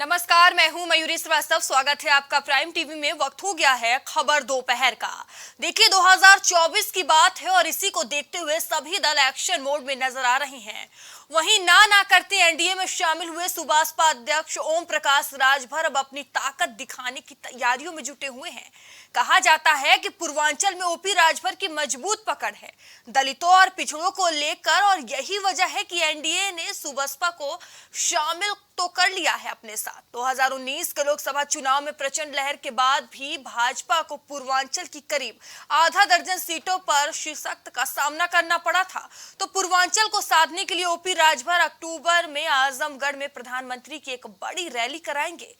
नमस्कार, मैं हूं मयूरी श्रीवास्तव। स्वागत है आपका प्राइम टीवी में। वक्त हो गया है खबर दोपहर का। देखिए, 2024 की बात है और इसी को देखते हुए सभी दल एक्शन मोड में नजर आ रहे हैं। वहीं ना करते एनडीए में शामिल हुए सुबासपा अध्यक्ष ओम प्रकाश राजभर अब अपनी ताकत दिखाने की तैयारियों में जुटे हुए हैं। कहा जाता है कि पूर्वांचल में ओपी राजभर की मजबूत पकड़ है दलितों और पिछड़ों को लेकर, और यही वजह है कि एनडीए ने सुबसपा को शामिल तो कर लिया है अपने साथ। 2019 के लोकसभा चुनाव में प्रचंड लहर के बाद भी भाजपा को पूर्वांचल की करीब आधा दर्जन सीटों पर शिकस्त का सामना करना पड़ा था। तो पूर्वांचल को साधने के लिए ओपी राजभर अक्टूबर में आजमगढ़ में प्रधानमंत्री की एक बड़ी रैली कराएंगे।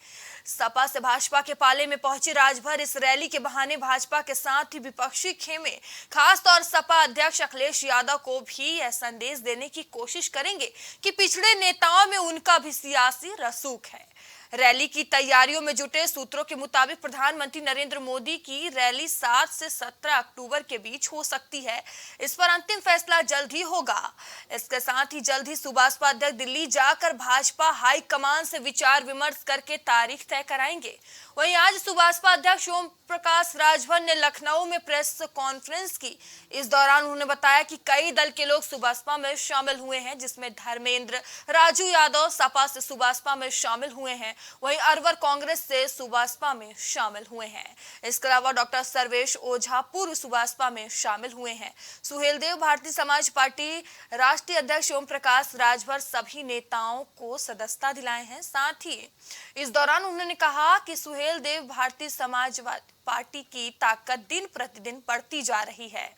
सपा से भाजपा के पाले में पहुंचे राजभर इस रैली के बहाने भाजपा के साथ ही विपक्षी खेमे खास तौर सपा अध्यक्ष अखिलेश यादव को भी यह संदेश देने की कोशिश करेंगे कि पिछड़े नेताओं में उनका भी सियासी रसूख है। रैली की तैयारियों में जुटे सूत्रों के मुताबिक प्रधानमंत्री नरेंद्र मोदी की रैली 7 से 17 अक्टूबर के बीच हो सकती है। इस पर अंतिम फैसला जल्द ही होगा। इसके साथ ही जल्द ही सुबासपा अध्यक्ष दिल्ली जाकर भाजपा हाईकमान से विचार विमर्श करके तारीख तय कराएंगे। वहीं आज सुबासपा अध्यक्ष ओम प्रकाश राजभर ने लखनऊ में प्रेस कॉन्फ्रेंस की। इस दौरान उन्होंने बताया कि कई दल के लोग सुबासपा में शामिल हुए हैं, जिसमें धर्मेंद्र राजू यादव सपा से सुबासपा में शामिल हुए हैं, वहीं अरवर कांग्रेस से सुबासपा में शामिल हुए हैं। इसके अलावा डॉक्टर सर्वेश ओझा पूर्व सुबासपा में शामिल हुए हैं। सुहेल देव भारतीय समाज पार्टी राष्ट्रीय अध्यक्ष ओम प्रकाश राजभर सभी नेताओं को सदस्यता दिलाए हैं। साथ ही इस दौरान उन्होंने कहा कि सुहेल देव भारतीय समाजवादी पार्टी की ताकत दिन प्रतिदिन बढ़ती जा रही है,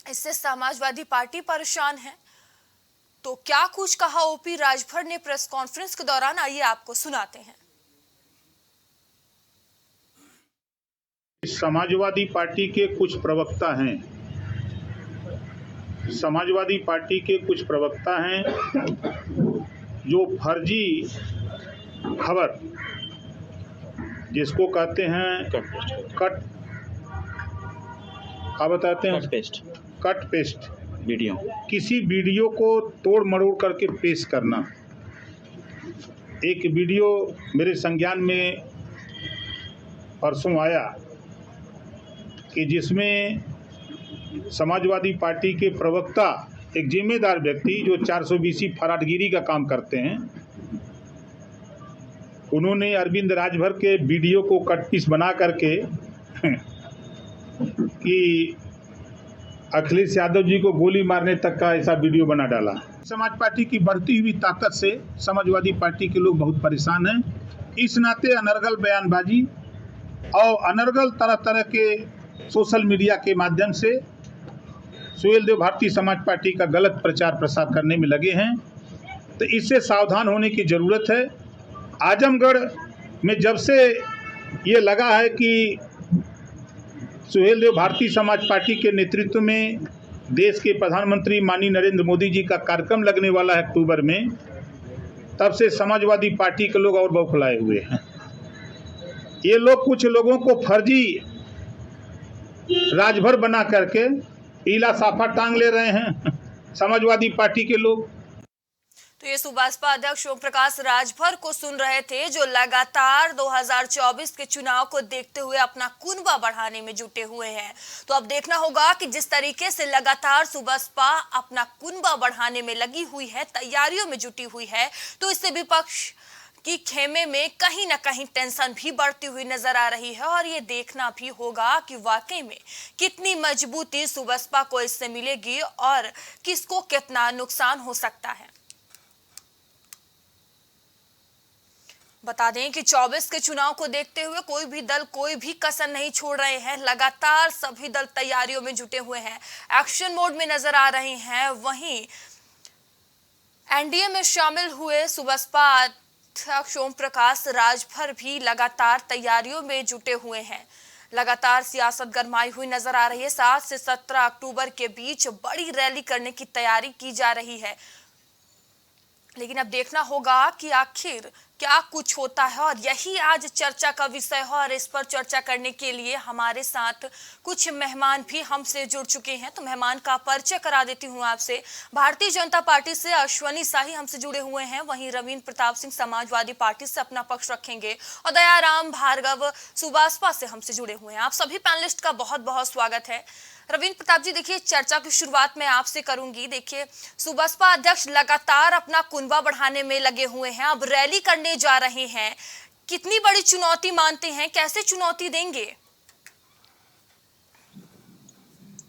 इससे समाजवादी पार्टी परेशान है। तो क्या कुछ कहा ओपी राजभर ने प्रेस कॉन्फ्रेंस के दौरान, आइए आपको सुनाते हैं। समाजवादी पार्टी के कुछ प्रवक्ता हैं, समाजवादी पार्टी के कुछ प्रवक्ता हैं जो फर्जी खबर, जिसको कहते हैं कट पेस्ट वीडियो, किसी वीडियो को तोड़ मरोड़ करके पेश करना। एक वीडियो मेरे संज्ञान में परसों आया कि जिसमें समाजवादी पार्टी के प्रवक्ता, एक जिम्मेदार व्यक्ति जो 420 फराडगिरी का काम करते हैं, उन्होंने अरविंद राजभर के वीडियो को कट पीस बना करके कि अखिलेश यादव जी को गोली मारने तक का ऐसा वीडियो बना डाला। समाज पार्टी की बढ़ती हुई ताकत से समाजवादी पार्टी के लोग बहुत परेशान हैं। इस नाते अनर्गल बयानबाजी और अनर्गल तरह तरह के सोशल मीडिया के माध्यम से सुहेल देव भारतीय समाज पार्टी का गलत प्रचार प्रसार करने में लगे हैं। तो इससे सावधान होने की ज़रूरत है। आजमगढ़ में जब से ये लगा है कि सुहेल देव भारतीय समाज पार्टी के नेतृत्व में देश के प्रधानमंत्री माननीय नरेंद्र मोदी जी का कार्यक्रम लगने वाला है अक्टूबर में, तब से समाजवादी पार्टी के लोग और बौखलाए हुए हैं। ये लोग कुछ लोगों को फर्जी राजभर बना करके पीला साफा टांग ले रहे हैं समाजवादी पार्टी के लोग। तो ये सुबासपा अध्यक्ष ओम प्रकाश राजभर को सुन रहे थे, जो लगातार 2024 के चुनाव को देखते हुए अपना कुनबा बढ़ाने में जुटे हुए हैं। तो अब देखना होगा कि जिस तरीके से लगातार सुबासपा अपना कुनबा बढ़ाने में लगी हुई है, तैयारियों में जुटी हुई है, तो इससे विपक्ष की खेमे में कहीं ना कहीं टेंशन भी बढ़ती हुई नजर आ रही है। और ये देखना भी होगा कि वाकई में कितनी मजबूती सुबासपा को इससे मिलेगी और किसको कितना नुकसान हो सकता है। बता दें कि 24 के चुनाव को देखते हुए कोई भी दल कोई भी कसर नहीं छोड़ रहे हैं। लगातार सभी दल तैयारियों में जुटे हुए हैं, एक्शन मोड में नजर आ रहे हैं। वहीं एनडीए में शामिल हुए सुबसपा अध्यक्ष ओम प्रकाश राजभर भी लगातार तैयारियों में जुटे हुए हैं। लगातार सियासत गरमाई हुई नजर आ रही है। 7 से 17 अक्टूबर के बीच बड़ी रैली करने की तैयारी की जा रही है। लेकिन अब देखना होगा कि आखिर क्या कुछ होता है, और यही आज चर्चा का विषय है। और इस पर चर्चा करने के लिए हमारे साथ कुछ मेहमान भी हमसे जुड़ चुके हैं, तो मेहमान का परिचय करा देती हूँ आपसे। भारतीय जनता पार्टी से अश्वनी शाही हमसे जुड़े हुए हैं, वहीं रविंद्र प्रताप सिंह समाजवादी पार्टी से अपना पक्ष रखेंगे, और दयाराम भार्गव सुबासपा से हमसे जुड़े हुए हैं। आप सभी पैनलिस्ट का बहुत बहुत स्वागत है। रविंद्र प्रताप जी, देखिए चर्चा की शुरुआत मैं आपसे करूंगी। देखिए, सुबसपा अध्यक्ष लगातार अपना कुनबा बढ़ाने में लगे हुए हैं, अब रैली करने जा रहे हैं। कितनी बड़ी चुनौती मानते हैं, कैसे चुनौती देंगे?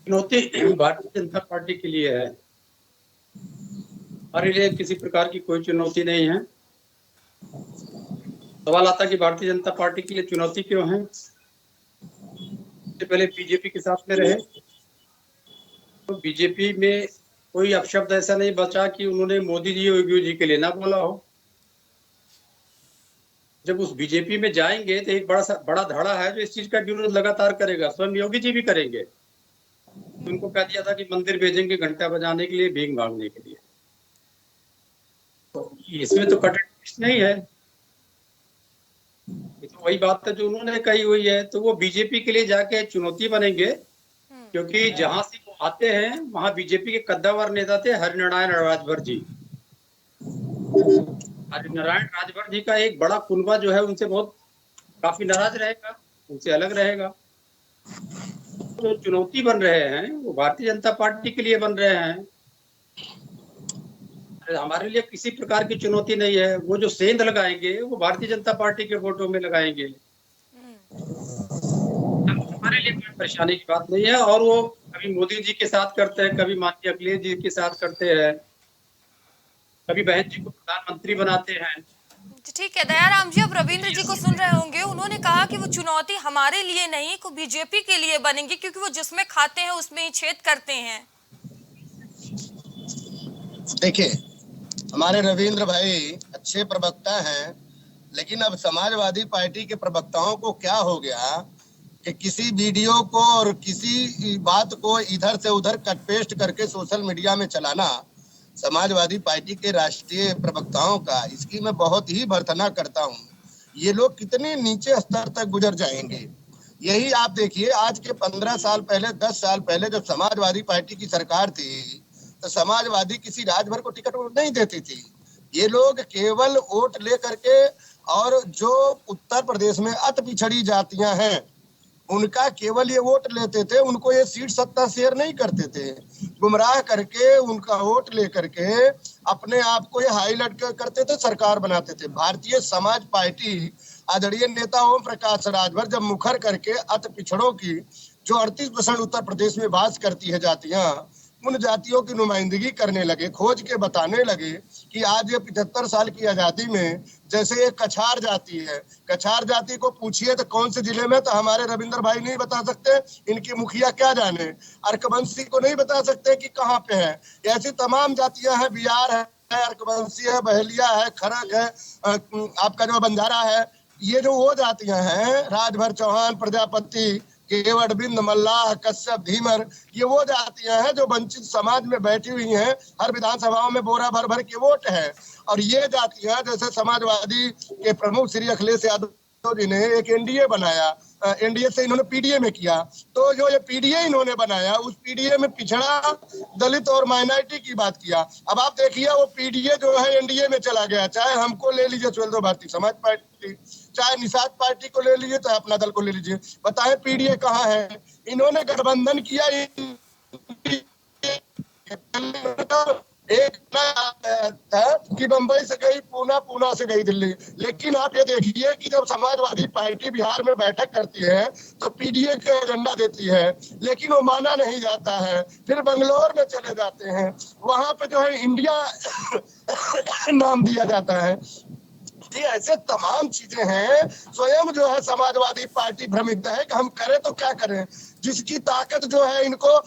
चुनौती भारतीय जनता पार्टी के लिए है, हमारे लिए किसी प्रकार की कोई चुनौती नहीं है। सवाल आता है कि भारतीय जनता पार्टी के लिए चुनौती क्यों है। इससे पहले बीजेपी के साथ में रहे तो बीजेपी में कोई अपशब्द ऐसा नहीं बचा कि उन्होंने मोदी जी योगी जी के लिए ना बोला हो। जब उस बीजेपी में जाएंगे तो एक बड़ा धड़ा है जो इस चीज का विरोध लगातार करेगा, स्वयं योगी जी भी करेंगे। उनको कह दिया था कि मंदिर भेजेंगे घंटा बजाने के लिए, भीख मांगने के लिए। तो इसमें तो कटौती नहीं है, ये तो वही बात है जो उन्होंने कही हुई है। तो वो बीजेपी के लिए जाके चुनौती बनेंगे, क्योंकि जहां से वो आते हैं वहां बीजेपी के कद्दावर नेता थे हरिनारायण राजभर जी। हरिनारायण राजभर जी का एक बड़ा कुनबा जो है उनसे काफी नाराज रहेगा, उनसे अलग रहेगा। जो चुनौती बन रहे हैं वो भारतीय जनता पार्टी के लिए बन रहे हैं, हमारे लिए किसी प्रकार की चुनौती नहीं है। वो जो सेंध लगाएंगे वो भारतीय जनता पार्टी के वोटों में लगाएंगे, हमारे लिए कोई परेशानी की बात नहीं है। और वो कभी मोदी जी के साथ करते हैं, कभी माननीय अखिलेश जी के साथ करते हैं, कभी बहन जी को प्रधानमंत्री बनाते हैं। ठीक है दयाराम जी, अब रविंद्र जी को सुन रहे होंगे। उन्होंने कहा कि वो चुनौती हमारे लिए नहीं, को बीजेपी के लिए बनेंगी, क्योंकि वो जिसमें खाते हैं उसमें ही छेद करते हैं। देखिए, हमारे रविंद्र भाई अच्छे प्रवक्ता हैं, लेकिन अब समाजवादी पार्टी के प्रवक्ताओं को क्या हो गया कि किसी वीडियो को और किसी बात को इधर से उधर कट पेस्ट करके सोशल मीडिया में चलाना समाजवादी पार्टी के राष्ट्रीय प्रवक्ताओं का, इसकी मैं बहुत ही भर्त्सना करता हूँ। ये लोग कितने नीचे स्तर तक गुजर जाएंगे। यही आप देखिए, आज के 15 साल पहले, 10 साल पहले जब समाजवादी पार्टी की सरकार थी तो समाजवादी किसी राजभर को टिकट नहीं देती थी। ये लोग केवल वोट ले करके, और जो उत्तर प्रदेश में अति पिछड़ी जातियां हैं उनका केवल ये वोट लेते थे, उनको ये सीट सत्ता शेयर नहीं करते थे। गुमराह करके उनका वोट ले करके अपने आप को ये हाईलाइट करते थे, सरकार बनाते थे। भारतीय समाज पार्टी आदरणीय नेता ओम प्रकाश राजभर जब मुखर करके अति पिछड़ों की जो 38% उत्तर प्रदेश में वास करती है जातियां, उन जातियों की नुमाइंदगी करने लगे, खोज के बताने लगे कि आज ये 75 साल की आजादी में जैसे एक कछार जाति है, कछार जाति को पूछिए तो कौन से जिले में, तो हमारे रविंद्र भाई नहीं बता सकते, इनकी मुखिया क्या जाने, अर्कवंशी को नहीं बता सकते कि कहाँ पे है। ऐसी तमाम जातियां हैं, बिहार है, अर्कवंशी है, बहेलिया है, खरक है, आपका जो बंजारा है। ये जो वो जातियां हैं, राजभर, चौहान, प्रजापति, केवट, बिंद, मल्लाह, कश्यप, धीमर, ये वो जातियां हैं जो वंचित समाज में बैठी हुई हैं। हर विधानसभाओं में बोरा भर भर के वोट है। और ये जातियां, जैसे समाजवादी के प्रमुख श्री अखिलेश यादव जी ने एक एनडीए बनाया, एनडीए से इन्होंने पीडीए में किया, तो जो ये पीडीए इन्होंने बनाया, उस पीडीए में पिछड़ा, दलित और माइनॉरिटी की बात किया। अब आप देखिए, वो पीडीए जो है एनडीए में चला गया। चाहे हमको ले लीजिए, चल दो भारतीय समाज पार्टी, चाहे निषाद पार्टी को ले लीजिए, चाहे अपना दल को ले लीजिए, बताएं पीडीए कहाँ है। इन्होंने गठबंधन किया, एक था कि बंबई से गई पूना, पूना से गई दिल्ली। लेकिन आप ये देखिए कि जब समाजवादी पार्टी बिहार में बैठक करती है तो पीडीए का एजेंडा देती है, लेकिन वो माना नहीं जाता है। फिर बंगलोर में चले जाते हैं, वहां पे जो है इंडिया नाम दिया जाता है। ये ऐसे तमाम चीजें हैं। स्वयं जो है समाजवादी पार्टी भ्रमित है कि हम करें तो क्या करें। जिसकी ताकत जो है इनको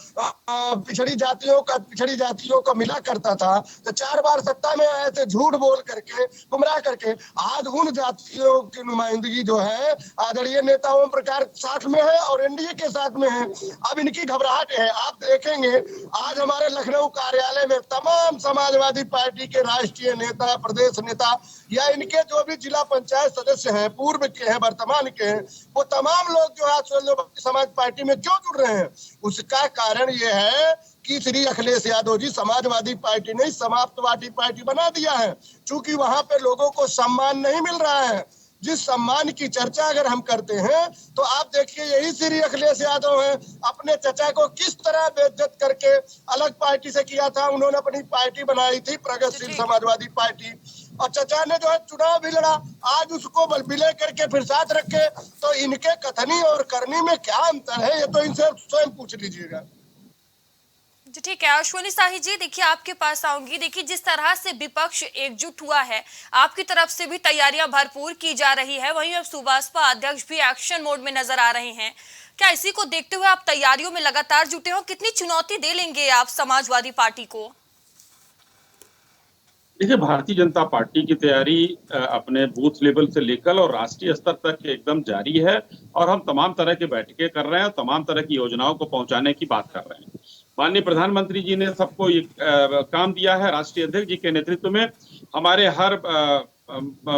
पिछड़ी जातियों को मिला करता था, तो 4 बार सत्ता में आए थे झूठ बोल करके, गुमराह करके। आज उन जातियों की नुमाइंदगी जो है आदरणीय नेता ओम प्रकाश साथ में है और एनडीए के साथ में है। अब इनकी घबराहट है। आप देखेंगे आज हमारे लखनऊ कार्यालय में तमाम समाजवादी पार्टी के राष्ट्रीय नेता, प्रदेश नेता या इनके जो भी जिला पंचायत सदस्य हैं, पूर्व के हैं, वर्तमान के हैं, वो तमाम लोग जो आज समाज पार्टी में क्यों जुड़ रहे हैं? उसका कारण ये है कि श्री अखिलेश यादव जी समाजवादी पार्टी ने समाजवादी पार्टी बना दिया है। चूंकि वहां पे लोगों को सम्मान नहीं मिल रहा है। जिस सम्मान की चर्चा अगर हम करते हैं तो आप देखिए यही श्री अखिलेश यादव हैं, अपने चचा को किस तरह बेइज्जत करके अलग पार्टी से किया था। उन्होंने अपनी पार्टी बनाई थी प्रगतिशील समाजवादी पार्टी, और चचा ने जो है चुनाव भी लड़ा। आज उसको विलय करके फिर साथ रखे, तो इनके कथनी और करनी में क्या अंतर है, ये तो इनसे स्वयं पूछ लीजिएगा। जी ठीक है, अश्विनी शाही जी, देखिए आपके पास आऊंगी। देखिए जिस तरह से विपक्ष एकजुट हुआ है, आपकी तरफ से भी तैयारियां भरपूर की जा रही है, वहीं अब सुभाषपा अध्यक्ष भी एक्शन मोड में नजर आ रहे हैं। क्या इसी को देखते हुए आप तैयारियों में लगातार जुटे हो? कितनी चुनौती दे लेंगे आप समाजवादी पार्टी को? देखिए, भारतीय जनता पार्टी की तैयारी अपने बूथ लेवल से लेकर और राष्ट्रीय स्तर तक एकदम जारी है, और हम तमाम तरह की बैठकें कर रहे हैं और तमाम तरह की योजनाओं को पहुंचाने की बात कर रहे हैं। माननीय प्रधानमंत्री जी ने सबको ये काम दिया है, राष्ट्रीय अध्यक्ष जी के नेतृत्व में हमारे हर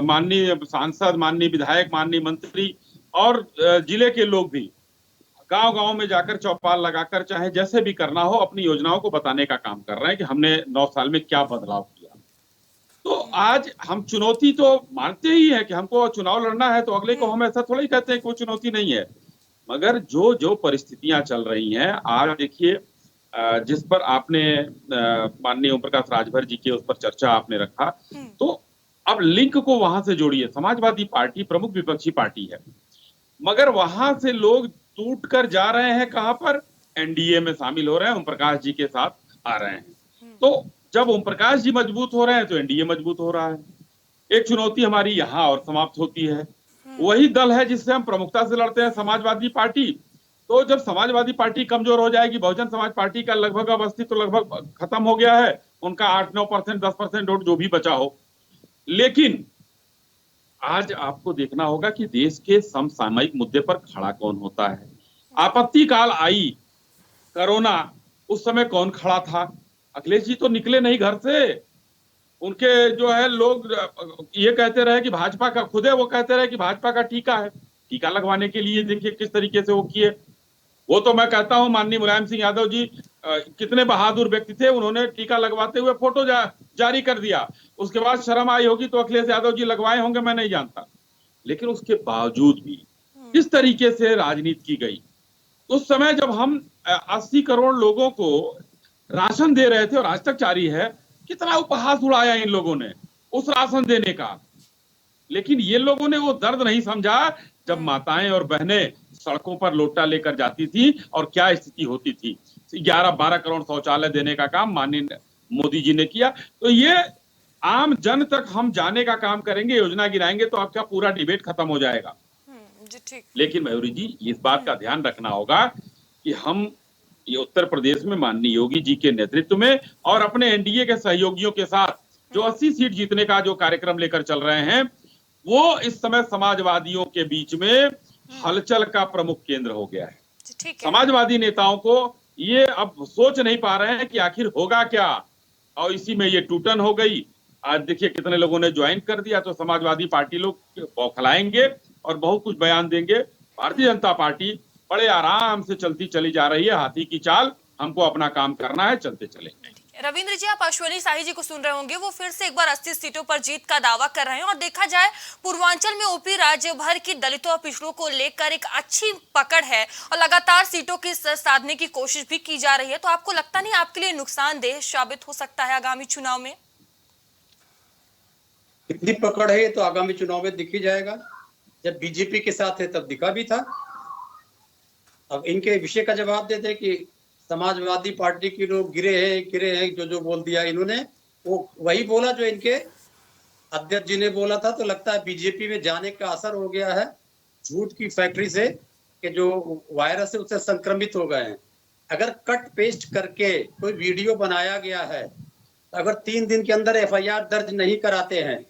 माननीय सांसद, माननीय विधायक, माननीय मंत्री और जिले के लोग भी गांव-गांव में जाकर चौपाल लगाकर चाहे जैसे भी करना हो अपनी योजनाओं को बताने का काम कर रहे हैं कि हमने 9 साल में क्या बदलाव किया। तो आज हम चुनौती तो मानते ही है कि हमको चुनाव लड़ना है, तो अगले को हम ऐसा थोड़ा ही कहते हैं कोई चुनौती नहीं है। मगर जो परिस्थितियां चल रही हैं, आज देखिए जिस पर आपने माननीय ओम प्रकाश राजभर जी के उस पर चर्चा आपने रखा, तो अब लिंक को वहां से जोड़िए। समाजवादी पार्टी प्रमुख विपक्षी पार्टी है, मगर वहां से लोग टूट कर जा रहे हैं कहां पर? एनडीए में शामिल हो रहे हैं, ओम प्रकाश जी के साथ आ रहे हैं। तो जब ओम प्रकाश जी मजबूत हो रहे हैं तो एनडीए मजबूत हो रहा है। एक चुनौती हमारी यहाँ और समाप्त होती है। वही दल है जिससे हम प्रमुखता से लड़ते हैं, समाजवादी पार्टी। तो जब समाजवादी पार्टी कमजोर हो जाएगी, बहुजन समाज पार्टी का लगभग अब अस्तित्व तो लगभग खत्म हो गया है, उनका 8-9%, 10% वोट जो भी बचा हो। लेकिन आज आपको देखना होगा कि देश के समसामयिक मुद्दे पर खड़ा कौन होता है। आपत्ति काल आई, कोरोना, उस समय कौन खड़ा था? अखिलेश जी तो निकले नहीं घर से। उनके जो है लोग ये कहते रहे कि भाजपा का, खुदे वो कहते रहे कि भाजपा का टीका है। टीका लगवाने के लिए देखिए किस तरीके से वो किए। वो तो मैं कहता हूं माननीय मुलायम सिंह यादव जी कितने बहादुर व्यक्ति थे, उन्होंने टीका लगवाते हुए फोटो जारी कर दिया। उसके बाद शर्म आई होगी तो अखिलेश यादव जी लगवाए होंगे, मैं नहीं जानता। लेकिन उसके बावजूद भी किस तरीके से राजनीति की गई। उस समय जब हम 80 करोड़ लोगों को राशन दे रहे थे और आज तक जारी है, कितना उपहास उड़ाया इन लोगों ने उस राशन देने का। लेकिन ये लोगों ने वो दर्द नहीं समझा जब माताएं और बहनें सड़कों पर लोटा लेकर जाती थी और क्या स्थिति होती थी। 11-12 करोड़ शौचालय देने का काम माननीय मोदी जी ने किया। तो ये आम जन तक हम जाने का काम करेंगे, योजना गिराएंगे तो आपका पूरा डिबेट खत्म हो जाएगा। जी ठीक। लेकिन मयूरी जी, इस बात का ध्यान रखना होगा कि हम ये उत्तर प्रदेश में माननीय योगी जी के नेतृत्व में और अपने एनडीए के सहयोगियों के साथ जो 80 सीट जीतने का जो कार्यक्रम लेकर चल रहे हैं, वो इस समय समाजवादियों के बीच में हलचल का प्रमुख केंद्र हो गया है। समाजवादी नेताओं को ये अब सोच नहीं पा रहे हैं कि आखिर होगा क्या, और इसी में ये टूटन हो गई। आज देखिए कितने लोगों ने ज्वाइन कर दिया, तो समाजवादी पार्टी लोग बौखलाएंगे और बहुत कुछ बयान देंगे। भारतीय जनता पार्टी बड़े आराम से चलती चली जा रही है, हाथी की चाल। हमको अपना काम करना है, चलते चलेंगे। रविंद्र जी, आप अश्विनी शाही जी को सुन रहे होंगे, वो फिर से एक बार 80 सीटों पर जीत का दावा कर रहे हैं। और देखा जाए पूर्वांचल में ओपी राज्य भर की दलितों और पिछड़ों को लेकर एक अच्छी पकड़ है और लगातार सीटों की साधने की कोशिश भी की जा रही है। तो आपको लगता नहीं आपके लिए नुकसानदेह साबित हो सकता है आगामी चुनाव में? कितनी पकड़ है तो आगामी चुनाव में दिख ही जाएगा। जब बीजेपी के साथ है तब दिखा भी था। अब इनके विषय का जवाब देते कि समाजवादी पार्टी के लोग गिरे हैं, जो बोल दिया इन्होंने, वो वही बोला जो इनके अध्यक्ष जी ने बोला था। तो लगता है बीजेपी में जाने का असर हो गया है झूठ की फैक्ट्री से। के जो वायरस है उससे संक्रमित हो गए हैं। अगर कट पेस्ट करके कोई वीडियो बनाया गया है, तो अगर 3 दिन के अंदर एफआईआर दर्ज नहीं कराते हैं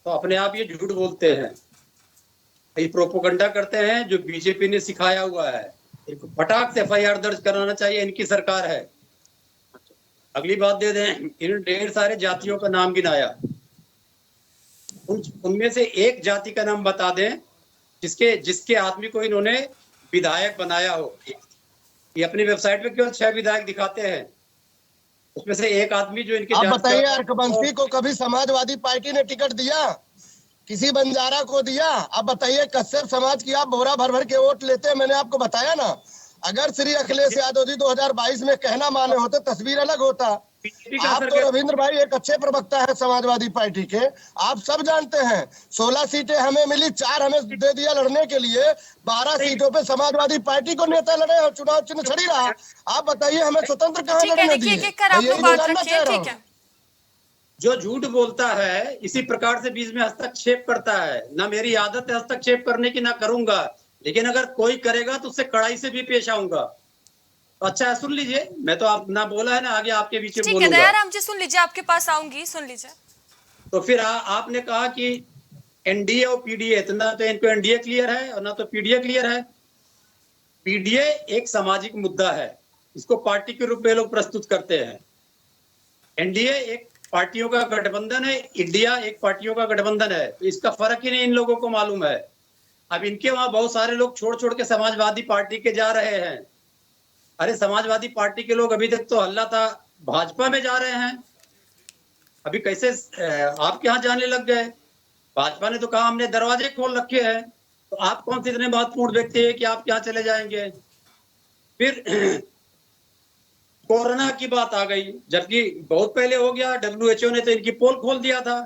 तो अपने आप ये झूठ बोलते हैं, ये प्रोपोगंडा करते हैं जो बीजेपी ने सिखाया हुआ है। इनको फटाक से एफआईआर दर्ज कराना चाहिए, इनकी सरकार है। अगली बात दे दें, इन ढेर सारे जातियों का नाम गिनाया, उनमें से एक जाति का नाम बता दें जिसके आदमी को इन्होंने विधायक बनाया हो। ये अपनी वेबसाइट पे केवल 6 विधायक दिखाते हैं, उसमें से एक आदमी जो इनके आप बताइए, अर्कबंसी को कभी समाजवादी पार्टी ने टिकट दिया? किसी बंजारा को दिया? आप बताइए, कश्यप समाज की आप बोरा भर भर के वोट लेते हैं, मैंने आपको बताया ना। अगर श्री अखिलेश यादव जी 2022 में कहना माने होते, तस्वीर अलग होता। आप तो रविंद्र भाई एक अच्छे प्रवक्ता है समाजवादी पार्टी के, आप सब जानते हैं। 16 सीटें हमें मिली, 4 हमें दे दिया लड़ने के लिए, 12 सीटों पे समाजवादी पार्टी को नेता लड़े और चुनाव चिन्ह छड़ी रहा। आप बताइए, हमें स्वतंत्र कहाँ लड़ने दिए? जो झूठ बोलता है इसी प्रकार से बीच में हस्तक्षेप करता है। ना मेरी आदत है हस्तक्षेप करने की, ना करूंगा, लेकिन अगर कोई करेगा तो उससे कड़ाई से भी पेश आऊंगा। अच्छा है, सुन लीजिए, मैं तो आप ना बोला है ना, आगे आपके बीच में बोलूंगा। दयाराम जी सुन लीजिए, आपके पास आऊंगी, सुन लीजिए। तो फिर आपने कहा कि एनडीए और पीडीए, इतना तो इनको एनडीए क्लियर है और ना तो पीडीए क्लियर है। पीडीए एक सामाजिक मुद्दा है, इसको पार्टी के रूप में लोग प्रस्तुत करते हैं। एनडीए एक पार्टियों का गठबंधन है, इंडिया एक पार्टियों का गठबंधन है, तो इसका फर्क ही नहीं इन लोगों को मालूम है। अब इनके वहां बहुत सारे लोग छोड़ छोड़ के समाजवादी पार्टी के जा रहे हैं। अरे समाजवादी पार्टी के लोग अभी तक तो हल्ला था, भाजपा में जा रहे हैं। अभी कैसे आपके यहाँ जाने लग गए? भाजपा ने तो कहा हमने दरवाजे खोल रखे हैं, तो आप कौन से इतने महत्वपूर्ण व्यक्ति है कि आप यहाँ चले जाएंगे? फिर कोरोना की बात आ गई, जबकि बहुत पहले हो गया। WHO ने तो इनकी पोल खोल दिया था।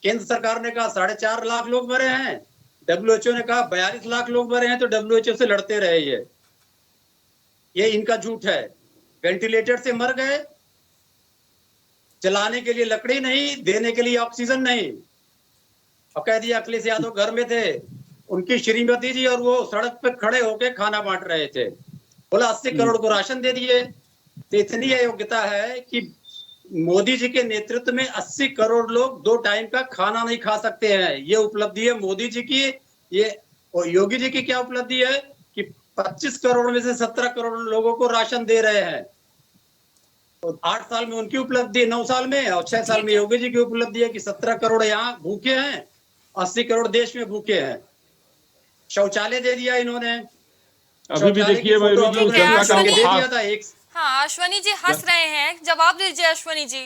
केंद्र सरकार ने कहा 4.5 लाख लोग मरे हैं, WHO ने कहा 42 लाख लोग मरे हैं, तो WHO से लड़ते रहे। ये इनका झूठ है। वेंटिलेटर से मर गए, जलाने के लिए लकड़ी नहीं, देने के लिए ऑक्सीजन नहीं, और कह दिया अखिलेश यादव घर में थे, उनकी श्रीमती जी और वो सड़क पे खड़े होके खाना बांट रहे थे। बोला 80 करोड़ को राशन दे दिए। तो इतनी योग्यता है कि मोदी जी के नेतृत्व में 80 करोड़ लोग 2 टाइम का खाना नहीं खा सकते हैं। ये उपलब्धि है मोदी जी की। ये और योगी जी की क्या उपलब्धि है कि 25 करोड़ में से 17 करोड़ लोगों को राशन दे रहे हैं। तो 8 साल में उनकी उपलब्धि है, 9 साल में, और 6 साल में योगी जी की उपलब्धि है कि 17 करोड़ यहाँ भूखे हैं, 80 करोड़ देश में भूखे हैं। शौचालय दे दिया इन्होंने। अभी भी देखिए हाँ, अश्वनी जी हंस रहे हैं, जवाब दीजिए अश्वनी जी।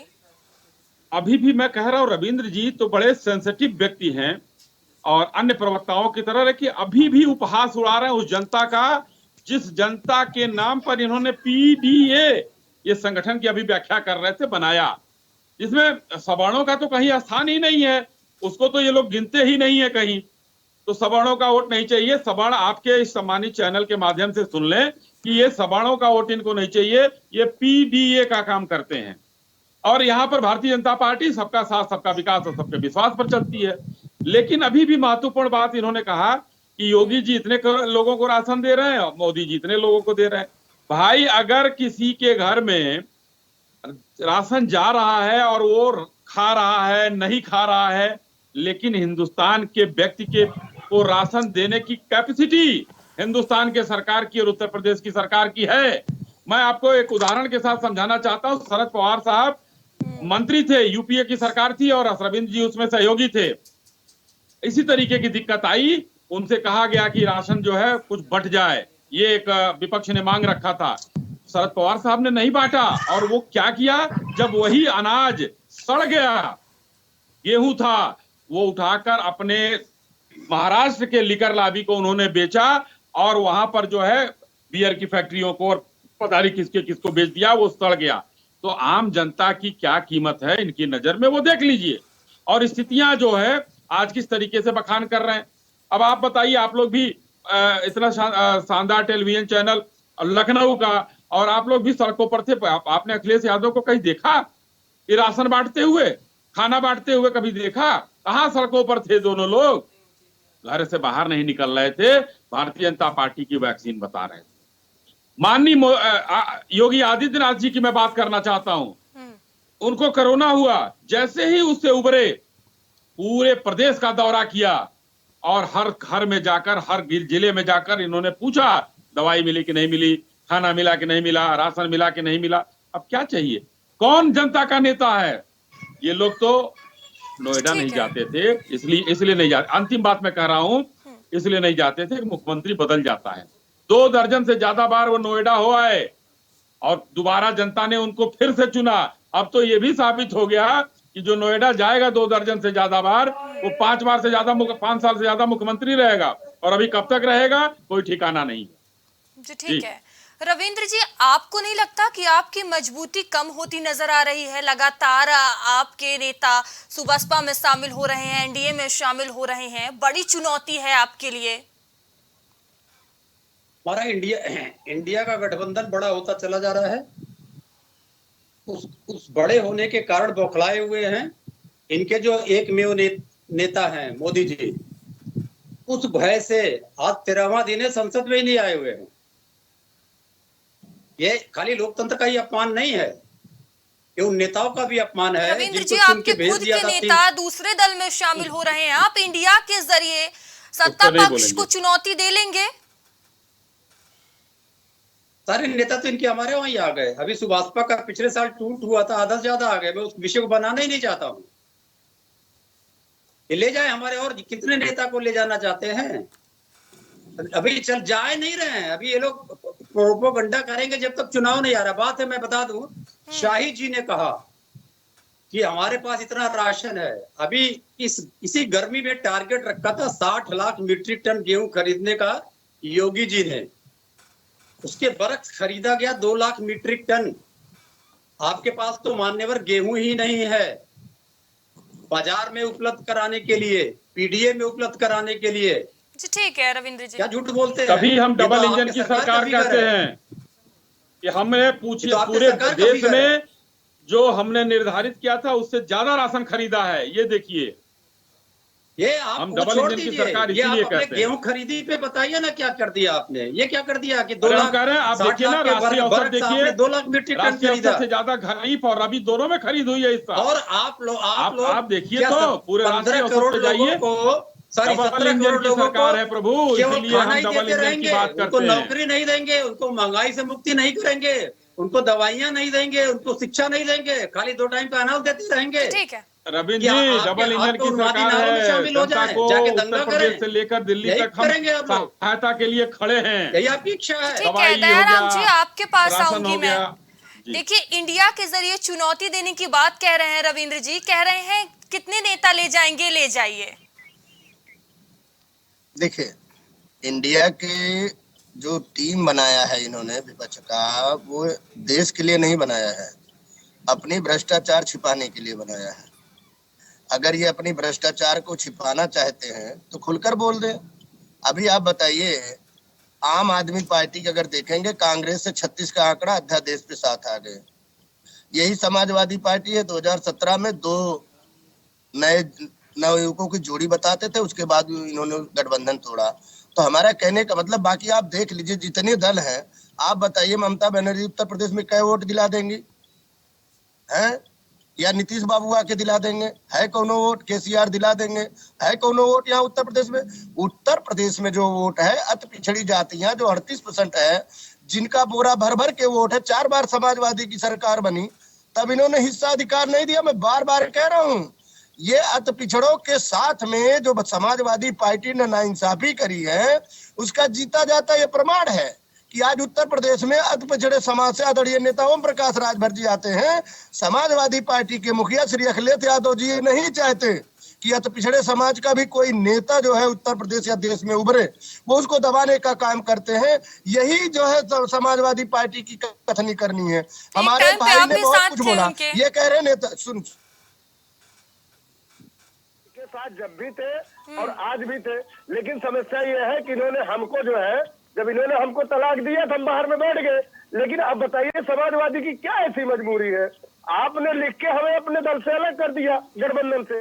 अभी भी मैं कह रहा हूँ, रविंद्र जी तो बड़े सेंसिटिव व्यक्ति हैं और अन्य प्रवक्ताओं की तरह, कि अभी भी उपहास उड़ा रहे हैं उस जनता का जिस जनता के नाम पर इन्होंने पीडीए ये संगठन की अभी व्याख्या कर रहे थे बनाया, जिसमें सवर्णों का तो कहीं स्थान ही नहीं है, उसको तो ये लोग गिनते ही नहीं है कहीं। तो सवर्णों का वोट नहीं चाहिए। सवर्ण आपके इस सम्मानित चैनल के माध्यम से सुन लें कि ये सवर्णों का वोट इनको नहीं चाहिए, ये पीडीए का काम करते हैं। और यहाँ पर भारतीय जनता पार्टी सबका साथ, सबका विकास और सबके विश्वास पर चलती है। लेकिन अभी भी महत्वपूर्ण बात इन्होंने कहा कि योगी जी इतने लोगों को राशन दे रहे हैं और मोदी जी इतने लोगों को दे रहे हैं। भाई, अगर किसी के घर में राशन जा रहा है और वो खा रहा है, नहीं खा रहा है, लेकिन हिंदुस्तान के व्यक्ति के को राशन देने की कैपेसिटी हिंदुस्तान के सरकार की और उत्तर प्रदेश की सरकार की है। मैं आपको एक उदाहरण के साथ समझाना चाहता हूं। शरद पवार साहब मंत्री थे, यूपीए की सरकार थी और रविंद्र जी उसमें सहयोगी थे। इसी तरीके की दिक्कत आई, उनसे कहा गया कि राशन जो है कुछ बंट जाए, ये एक विपक्ष ने मांग रखा था। शरद पवार साहब ने नहीं बांटा, और वो क्या किया, जब वही अनाज सड़ गया, गेहूं था, वो उठाकर अपने महाराष्ट्र के लिकर लॉबी को उन्होंने बेचा और वहां पर जो है बियर की फैक्ट्रियों को और पता नहीं किसको बेच दिया, वो सड़ गया। तो आम जनता की क्या कीमत है इनकी नजर में, वो देख लीजिए। और स्थितियां जो है आज किस तरीके से बखान कर रहे हैं। अब आप बताइए, आप लोग भी इतना शानदार टेलीविजन चैनल लखनऊ का, और आप लोग भी सड़कों पर थे, आपने अखिलेश यादव को कहीं देखा कि राशन बांटते हुए, खाना बांटते हुए कभी देखा? कहां सड़कों पर थे दोनों लोग? घर से बाहर नहीं निकल रहे थे, भारतीय जनता पार्टी की वैक्सीन बता रहे थे। माननीय योगी आदित्यनाथ जी की मैं बात करना चाहता हूं। उनको कोरोना हुआ, जैसे ही उससे उबरे पूरे प्रदेश का दौरा किया और हर घर में जाकर, हर जिले में जाकर इन्होंने पूछा दवाई मिली कि नहीं मिली, खाना मिला कि नहीं मिला, राशन मिला कि नहीं मिला। अब क्या चाहिए? कौन जनता का नेता है? ये लोग तो नोएडा नहीं जाते थे, इसलिए नहीं जाते। अंतिम बात मैं कह रहा हूं, इसलिए नहीं जाते थे कि मुख्यमंत्री बदल जाता है। 2 दर्जन से ज्यादा बार वो नोएडा हो आए और दोबारा जनता ने उनको फिर से चुना। अब तो ये भी साबित हो गया कि जो नोएडा जाएगा 2 दर्जन से ज्यादा बार, वो 5 बार से ज्यादा 5 साल से ज्यादा मुख्यमंत्री रहेगा। और अभी कब तक रहेगा कोई ठिकाना नहीं। जी ठीक है। रविंद्र जी, आपको नहीं लगता कि आपकी मजबूती कम होती नजर आ रही है? लगातार आपके नेता सुबसपा में शामिल हो रहे हैं, एनडीए में शामिल हो रहे हैं, बड़ी चुनौती है आपके लिए। हमारा इंडिया का गठबंधन बड़ा होता चला जा रहा है। उस बड़े होने के कारण बौखलाए हुए हैं। इनके जो एकमेव नेता हैं मोदी जी, उस भय से आज 13वां दिन है संसद में ही नहीं आए हुए हैं। ये खाली लोकतंत्र का ही अपमान नहीं है, ये उन नेताओं का भी अपमान है। रविंद्र जी, आपके खुद के नेता दूसरे दल में शामिल हो रहे हैं। आप इंडिया के जरिए सत्ता पक्ष को चुनौती दे लेंगे? सारे नेता तो इनके हमारे वहीं आ गए। अभी सुभाषपा का पिछले साल टूट हुआ था, आधा से ज्यादा आ गए। मैं उस विषय को बनाना ही नहीं चाहता हूँ। ये ले जाए हमारे, और कितने नेता को ले जाना चाहते हैं? अभी चल जाए नहीं रहे हैं। अभी ये लोग प्रोपोगंडा करेंगे जब तक चुनाव नहीं आ रहा। बात है, मैं बता दूं, शाही जी ने कहा कि हमारे पास इतना राशन है। अभी इसी गर्मी में टारगेट रखा था 60 लाख मीट्रिक टन गेहूं खरीदने का योगी जी ने। उसके बरक्स खरीदा गया 2 लाख मीट्रिक टन। आपके पास तो मान्यवर गेहूं ही नहीं है बाजार में उपलब्ध कराने के लिए, पीडीए में उपलब्ध कराने के लिए। जी ठीक है रविंद्र जी, क्या झूठ बोलते हैं? तभी हम डबल इंजन की सरकार कहते हैं कि हमने पूछिए पूरे देश में जो हमने निर्धारित किया था उससे ज्यादा राशन खरीदा है। ये देखिए, ये आप हम डबल इंजन की सरकार इसीलिए कहते हैं। गेहूं खरीदी पे बताइए ना क्या कर दिया आपने? ये क्या कर दिया कि 2 लाख कह रहे हैं। आप देखिए ना, राष्ट्रीय औसत देखिए, 2 लाख मीट्रिक टन खरीदा से ज्यादा खरीफ और रबी दोनों में खरीद हुई है इस साल। और आप देखिए तो पूरे राष्ट्रीय औसत पे जाइए। डबल इंजन की सरकार है प्रभु, इसलिए हम डबल इंजन की बात करते हैं। नौकरी नहीं देंगे, उनको महंगाई से मुक्ति नहीं करेंगे, उनको दवाइयां नहीं देंगे, उनको शिक्षा नहीं देंगे, खाली 2 टाइम का अनाज देते रहेंगे। ठीक है रविंद्र जी, डबल इंजन की सरकार है। जनता को उत्तर प्रदेश से लेकर दिल्ली तक हम सहायता के लिए खड़े हैं। यही आपकी इच्छा है। ठीक है दयाराम जी, आपके पास आऊंगी मैं। देखिए, इंडिया के जरिए चुनौती देने की बात कह रहे हैं रविंद्र जी, कह रहे हैं कितने नेता ले जाएंगे? ले जाइए। देखिए, इंडिया के जो टीम बनाया है इन्होंने विपक्ष का, वो देश के लिए नहीं बनाया है, अपनी भ्रष्टाचार छिपाने के लिए बनाया है। अगर ये अपनी भ्रष्टाचार को छिपाना चाहते हैं तो खुलकर बोल दें। अभी आप बताइए, आम आदमी पार्टी के अगर देखेंगे, कांग्रेस से 36 का आंकड़ा अध्यादेश पे साथ आ गए। यही समाजवादी पार्टी है, 2017 में 2 नए नवयुवकों की जोड़ी बताते थे, उसके बाद इन्होंने गठबंधन तोड़ा। तो हमारा कहने का मतलब, बाकी आप देख लीजिए जितने दल हैं, आप बताइए ममता बनर्जी उत्तर प्रदेश में कै वोट दिला देंगी? हैं? या नीतीश बाबू आके दिला देंगे? है कोनो वोट? केसीआर दिला देंगे? है कोनो वोट यहाँ उत्तर प्रदेश में? उत्तर प्रदेश में जो वोट है, अति पिछड़ी जातियां जो 38% है, जिनका बोरा भर भर के वोट है। 4 बार समाजवादी की सरकार बनी, तब इन्होंने हिस्सा अधिकार नहीं दिया। मैं बार बार कह रहा हूँ, ये अति पिछड़ों के साथ में जो समाजवादी पार्टी ने नाइंसाफी करी है, उसका जीता जाता ये प्रमाण है कि आज उत्तर प्रदेश में अति पिछड़े समाज से आदरणीय नेता ओम प्रकाश राजभर जी आते हैं। समाजवादी पार्टी के मुखिया श्री अखिलेश यादव जी नहीं चाहते कि अति पिछड़े समाज का भी कोई नेता जो है उत्तर प्रदेश या देश में उभरे, वो उसको दबाने का काम करते हैं। यही जो है समाजवादी पार्टी की कथनी करनी है। हमारे भाई ने बहुत कुछ बोला, ये कह रहे नेता सुन साथ जब भी थे और आज भी थे, लेकिन समस्या ये है कि इन्होंने हमको जो है, जब इन्होंने हमको तलाक दिया तो हम बाहर में बैठ गए। लेकिन अब बताइए समाजवादी की क्या ऐसी मजबूरी है? आपने लिख के हमें अपने दल से अलग कर दिया, गठबंधन से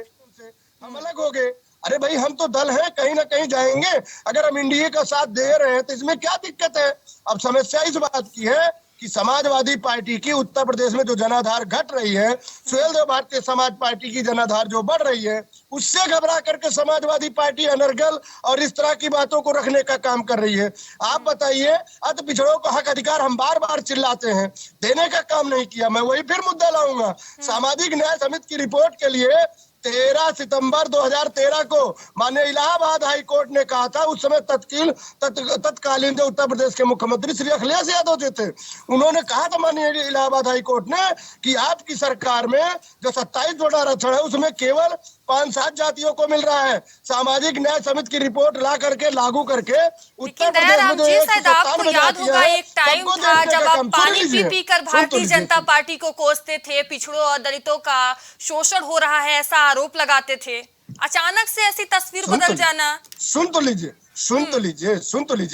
हम अलग हो गए। अरे भाई हम तो दल हैं, कहीं ना कहीं जाएंगे। अगर हम एनडीए का साथ दे रहे हैं तो इसमें क्या दिक्कत है? अब समस्या इस बात की है कि समाजवादी पार्टी की उत्तर प्रदेश में जो जनाधार घट रही है, सुहेलदेव भारतीय समाज पार्टी की जनाधार जो बढ़ रही है, उससे घबरा करके समाजवादी पार्टी अनर्गल और इस तरह की बातों को रखने का काम कर रही है। आप बताइए, अति पिछड़ों को हक अधिकार हम बार बार चिल्लाते हैं, देने का काम नहीं किया। मैं वही फिर मुद्दा लाऊंगा, सामाजिक न्याय समिति की रिपोर्ट के लिए 13 सितंबर 2013 को माननीय इलाहाबाद हाई कोर्ट ने कहा था, उस समय तत्कालीन जो उत्तर प्रदेश के मुख्यमंत्री श्री अखिलेश यादव जी थे, उन्होंने कहा था माननीय इलाहाबाद हाई कोर्ट ने कि आपकी सरकार में जो 27 जोड़ा आरक्षण है उसमें केवल 5-7 जातियों को मिल रहा है। सामाजिक न्याय समिति की रिपोर्ट ला करके लागू करके उत्तर प्रदेश में जो शायद आपको याद होगा एक टाइम था जब आप पानी पी पी कर भारतीय जनता पार्टी को कोसते थे, पिछड़ों और दलितों का शोषण हो रहा है ऐसा आरोप लगाते थे। अचानक से ऐसी तस्वीर बदल जाना। सुन तो लीजिए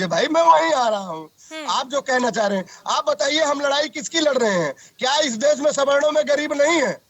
भाई, मैं वहीं आ रहा हूँ। आप जो कहना चाह रहे हैं, आप बताइए हम लड़ाई किसकी लड़ रहे हैं? क्या इस देश में सवर्णों में गरीब नहीं है?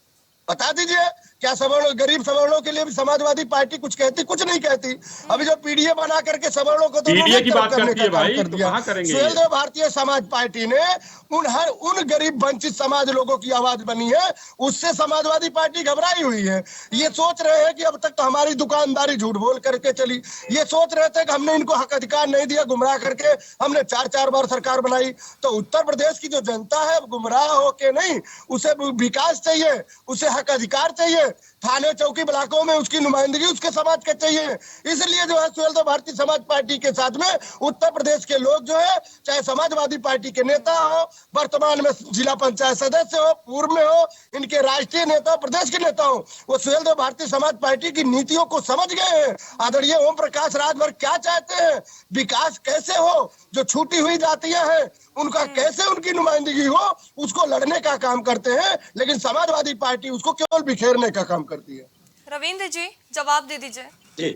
बता दीजिए, क्या गरीब सवर्णों के लिए भी समाजवादी पार्टी कुछ कहती? कुछ नहीं कहती। अभी जो पीडीए बना करके सवर्णों को पीडीए की बात करती है भाई, तो कहां करेंगे? सुहेलदेव भारतीय समाज पार्टी ने उन गरीब वंचित समाज लोगों की आवाज बनी है, उससे समाजवादी पार्टी घबराई हुई है। ये सोच रहे हैं कि अब तक तो हमारी दुकानदारी झूठ बोल करके चली, ये सोच रहे थे कि हमने इनको हक अधिकार नहीं दिया, गुमराह करके हमने 4-4 बार सरकार बनाई। तो उत्तर प्रदेश की जो जनता है गुमराह होके नहीं, उसे विकास चाहिए, उसे हक अधिकार चाहिए, थाने चौकी ब्लॉकों में उसकी नुमाइंदगी उसके समाज के चाहिए। इसलिए जो है सुहेलदेव भारतीय समाज पार्टी के साथ में उत्तर प्रदेश के लोग जो है, चाहे समाजवादी पार्टी के नेता हो, वर्तमान में जिला पंचायत सदस्य हो, पूर्व में हो, इनके राष्ट्रीय नेता, प्रदेश के नेता हो, वो सुहेलदेव भारतीय समाज पार्टी की नीतियों को समझ गए हैं। आदरणीय ओम प्रकाश राजभर क्या चाहते हैं, विकास कैसे हो, जो छूटी हुई जातियां हैं उनका कैसे उनकी नुमाइंदगी हो, उसको लड़ने का काम करते हैं। लेकिन समाजवादी पार्टी उसको केवल बिखेरने का काम करती है। रविंद्र जी जवाब दे दीजिए। जी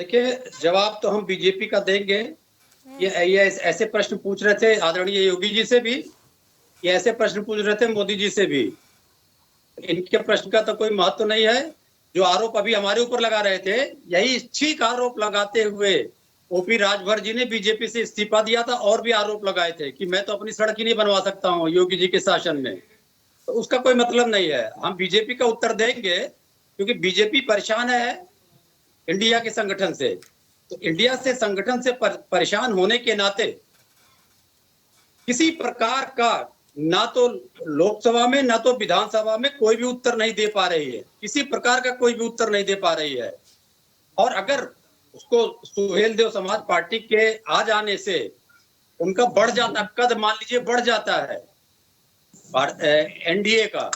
देखिए, जवाब तो हम बीजेपी का देंगे। ये ऐसे प्रश्न पूछ रहे थे आदरणीय योगी जी से भी, ये ऐसे प्रश्न पूछ रहे थे मोदी जी से भी। इनके प्रश्न का तो कोई महत्व नहीं है। जो आरोप अभी हमारे ऊपर लगा रहे थे, यही ठीक आरोप लगाते हुए ओपी राजभर जी ने बीजेपी से इस्तीफा दिया था और भी आरोप लगाए थे कि मैं तो अपनी सड़क ही नहीं बनवा सकता हूँ योगी जी के शासन में। तो उसका कोई मतलब नहीं है। हम बीजेपी का उत्तर देंगे क्योंकि बीजेपी परेशान है इंडिया के संगठन से। तो इंडिया से संगठन से परेशान होने के नाते किसी प्रकार का ना तो लोकसभा में ना तो विधानसभा में कोई भी उत्तर नहीं दे पा रही है, किसी प्रकार का कोई भी उत्तर नहीं दे पा रही है। और अगर उसको सुहेलदेव समाज पार्टी के आ जाने से उनका बढ़ जाता कद, मान लीजिए बढ़ जाता है एनडीए का,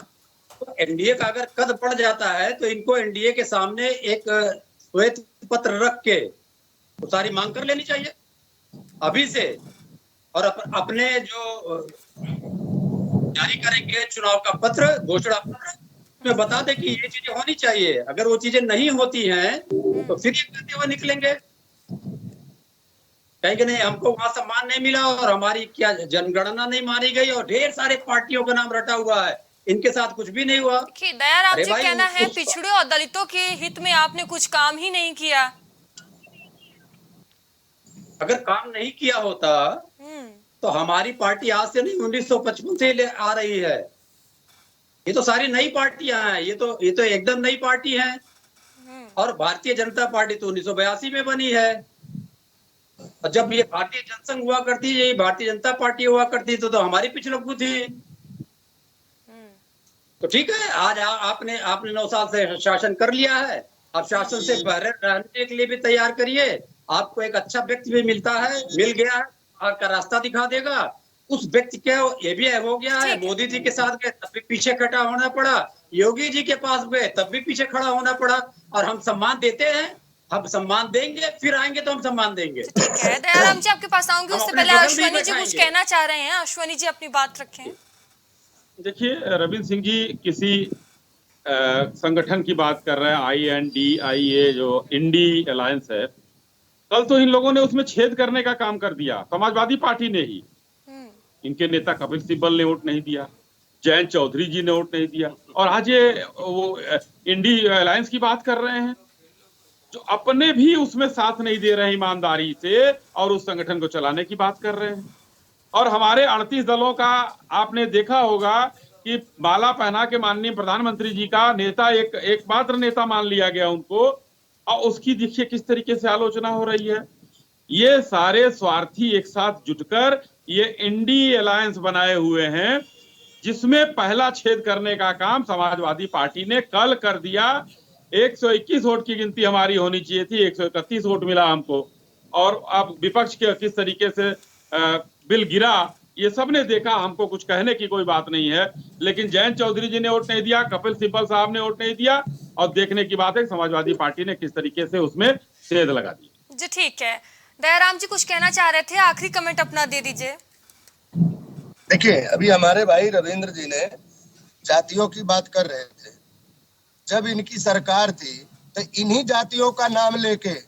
तो एनडीए का अगर कद बढ़ जाता है तो इनको एनडीए के सामने एक श्वेत पत्र रख के वो सारी मांग कर लेनी चाहिए अभी से। और अपने जो जारी करेंगे चुनाव का पत्र, घोषणा पत्र, में बता दे कि ये चीजें होनी चाहिए। अगर वो चीजें नहीं होती हैं तो फिर ये कहते हुए निकलेंगे कहेंगे नहीं हमको वहां सम्मान नहीं मिला और हमारी क्या जनगणना नहीं मानी गई और ढेर सारे पार्टियों का नाम रटा हुआ है, इनके साथ कुछ भी नहीं हुआ। दयाराम जी कहना है पिछड़ों और दलितों के हित में आपने कुछ काम ही नहीं किया। अगर काम नहीं किया होता तो हमारी पार्टी आज से नहीं 1955 से आ रही है। ये तो सारी नई पार्टियां हैं, ये तो एकदम नई पार्टी है। और भारतीय जनता पार्टी तो 1982 में बनी है। और जब ये भारतीय जनसंघ हुआ करती, ये भारतीय जनता पार्टी हुआ करती तो हमारी पिछड़ों को थी। तो ठीक है, आज आपने 9 साल से शासन कर लिया है, आप शासन से बाहर रहने के लिए भी तैयार करिए। आपको एक अच्छा व्यक्ति भी मिल गया है, आपका रास्ता दिखा देगा। उस व्यक्ति के ये भी हो गया है, मोदी जी के साथ गए तब भी पीछे खड़ा होना पड़ा, योगी जी के पास गए तब भी पीछे खड़ा होना पड़ा। और हम सम्मान देते हैं, हम सम्मान देंगे, फिर आएंगे तो हम सम्मान देंगे। ठीक है, दयाराम जी आपके पास आऊंगी, उससे पहले अश्वनी जी कुछ कहना चाह रहे हैं। अश्वनी जी अपनी बात रखें। देखिए, रविंद्र सिंह जी किसी संगठन की बात कर रहे हैं, INDIA जो इंडी अलायंस है। कल तो इन लोगों ने उसमें छेद करने का काम कर दिया, समाजवादी पार्टी ने ही। इनके नेता कपिल सिब्बल ने वोट नहीं दिया, जयंत चौधरी जी ने वोट नहीं दिया, और आज ये वो इंडी अलायंस की बात कर रहे हैं जो अपने भी उसमें साथ नहीं दे रहे ईमानदारी से और उस संगठन को चलाने की बात कर रहे हैं। और हमारे 38 दलों का आपने देखा होगा कि माला पहना के माननीय प्रधानमंत्री जी का नेता एकमात्र नेता मान लिया गया उनको, और उसकी देखिए किस तरीके से आलोचना हो रही है। ये सारे स्वार्थी एक साथ जुटकर ये इंडी अलायंस बनाए हुए हैं, जिसमें पहला छेद करने का काम समाजवादी पार्टी ने कल कर दिया। 121 वोट की गिनती हमारी होनी चाहिए थी, 131 वोट मिला हमको। और अब विपक्ष के किस तरीके से बिल गिरा ये सब ने देखा, हमको कुछ कहने की कोई बात नहीं है। लेकिन जयंत चौधरी जी ने वोट नहीं दिया, कपिल सिब्बल साहब ने वोट नहीं दिया, और देखने की बात है समाजवादी पार्टी ने किस तरीके से उसमें छेद लगा दिया। जी ठीक है, दयाराम जी कुछ कहना चाह रहे थे, आखिरी कमेंट अपना दे दीजिए। देखिए, अभी हमारे भाई रविंद्र जी ने जातियों की बात कर रहे थे। जब इनकी सरकार थी तो इन्हीं जातियों का नाम लेके,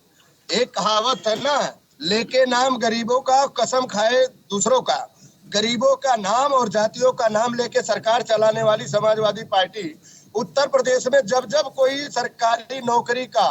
एक कहावत है ना, लेके नाम गरीबों का कसम खाए दूसरों का, गरीबों का नाम और जातियों का नाम लेके सरकार चलाने वाली समाजवादी पार्टी उत्तर प्रदेश में जब जब कोई सरकारी नौकरी का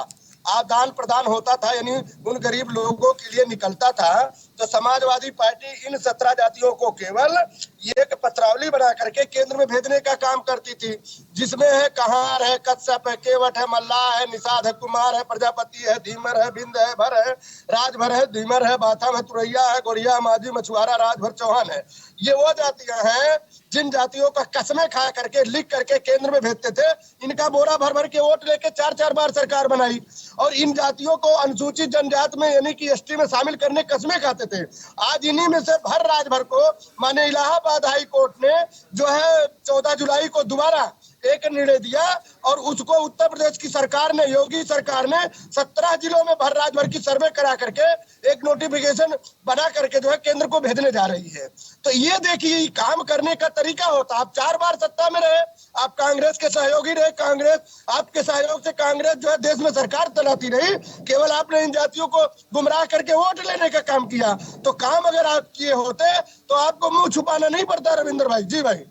आदान प्रदान होता था, यानी उन गरीब लोगों के लिए निकलता था, तो समाजवादी पार्टी इन 17 जातियों को केवल ये एक पत्रावली बना करके केंद्र में भेजने का काम करती थी, जिसमें है कहार है, कच्छप है, केवट है, मल्लाह है, निषाद है, कुमार है, प्रजापति है, धीमर है, बिंद है, भर है, राजभर है, धीमर है, बाथम है, तुरैया है, गोरिया, माझी, मछुआरा, राजभर, चौहान है। ये वो जातियां हैं जिन जातियों का कसमें खा करके लिख करके केंद्र में भेजते थे। इनका बोरा भर भर के वोट लेके 4-4 बार सरकार बनाई, और इन जातियों को अनुसूचित जनजाति में यानी कि एसटी में शामिल करने कसमें खाते थे। आज इन्हीं में से भर राजभर को माने इलाहाबाद हाई कोर्ट ने जो है 14 जुलाई को दोबारा एक निर्णय दिया, और उसको उत्तर प्रदेश की सरकार ने, योगी सरकार ने 17 जिलों में भर राजभर की सर्वे करा करके एक नोटिफिकेशन बना करके जो है केंद्र को भेजने जा रही है। तो ये देखिए काम करने का तरीका होता। आप 4 बार सत्ता में रहे, आप कांग्रेस के सहयोगी रहे, कांग्रेस आपके सहयोग से कांग्रेस जो है देश में सरकार चलाती रही, केवल आपने इन जातियों को गुमराह करके वोट लेने का काम किया। तो काम अगर आप किए होते तो आपको मुंह छुपाना नहीं पड़ता रविंद्र भाई। जी भाई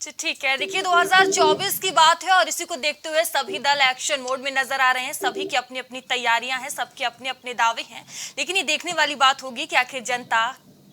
जी ठीक है, देखिए 2024 की बात है और इसी को देखते हुए सभी दल एक्शन मोड में नजर आ रहे हैं। सभी की अपनी अपनी तैयारियां हैं, सबके अपने अपने दावे हैं, लेकिन ये देखने वाली बात होगी कि आखिर जनता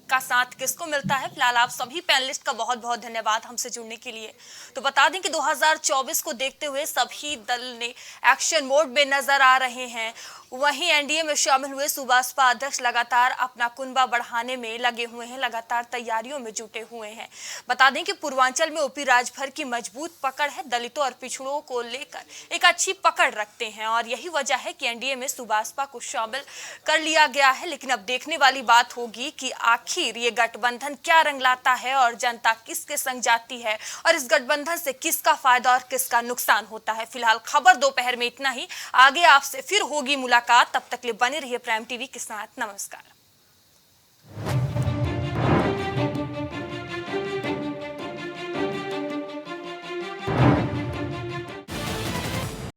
का साथ किसको मिलता है। फिलहाल आप सभी पैनलिस्ट का बहुत बहुत धन्यवाद हमसे जुड़ने के लिए। तो बता दें कि 2024 को देखते हुए सभी दल ने एक्शन मोड में नजर आ रहे हैं। वहीं एनडीए में शामिल हुए सुबसपा अध्यक्ष लगातार अपना कुनबा बढ़ाने में लगे हुए हैं, लगातार तैयारियों में जुटे हुए हैं। बता दें कि पूर्वांचल में ओपी राजभर की मजबूत पकड़ है, दलितों और पिछड़ों को लेकर एक अच्छी पकड़ रखते हैं, और यही वजह है कि एनडीए में सुबसपा को शामिल कर लिया गया है। लेकिन अब देखने वाली बात होगी कि आखिर ये गठबंधन क्या रंग लाता है और जनता किसके संग जाती है, और इस गठबंधन से किसका फायदा और किसका नुकसान होता है। फिलहाल खबर दोपहर में इतना ही, आगे आपसे फिर होगी मुलाकात। तब तक के लिए बने रहिए प्राइम टीवी के साथ। नमस्कार।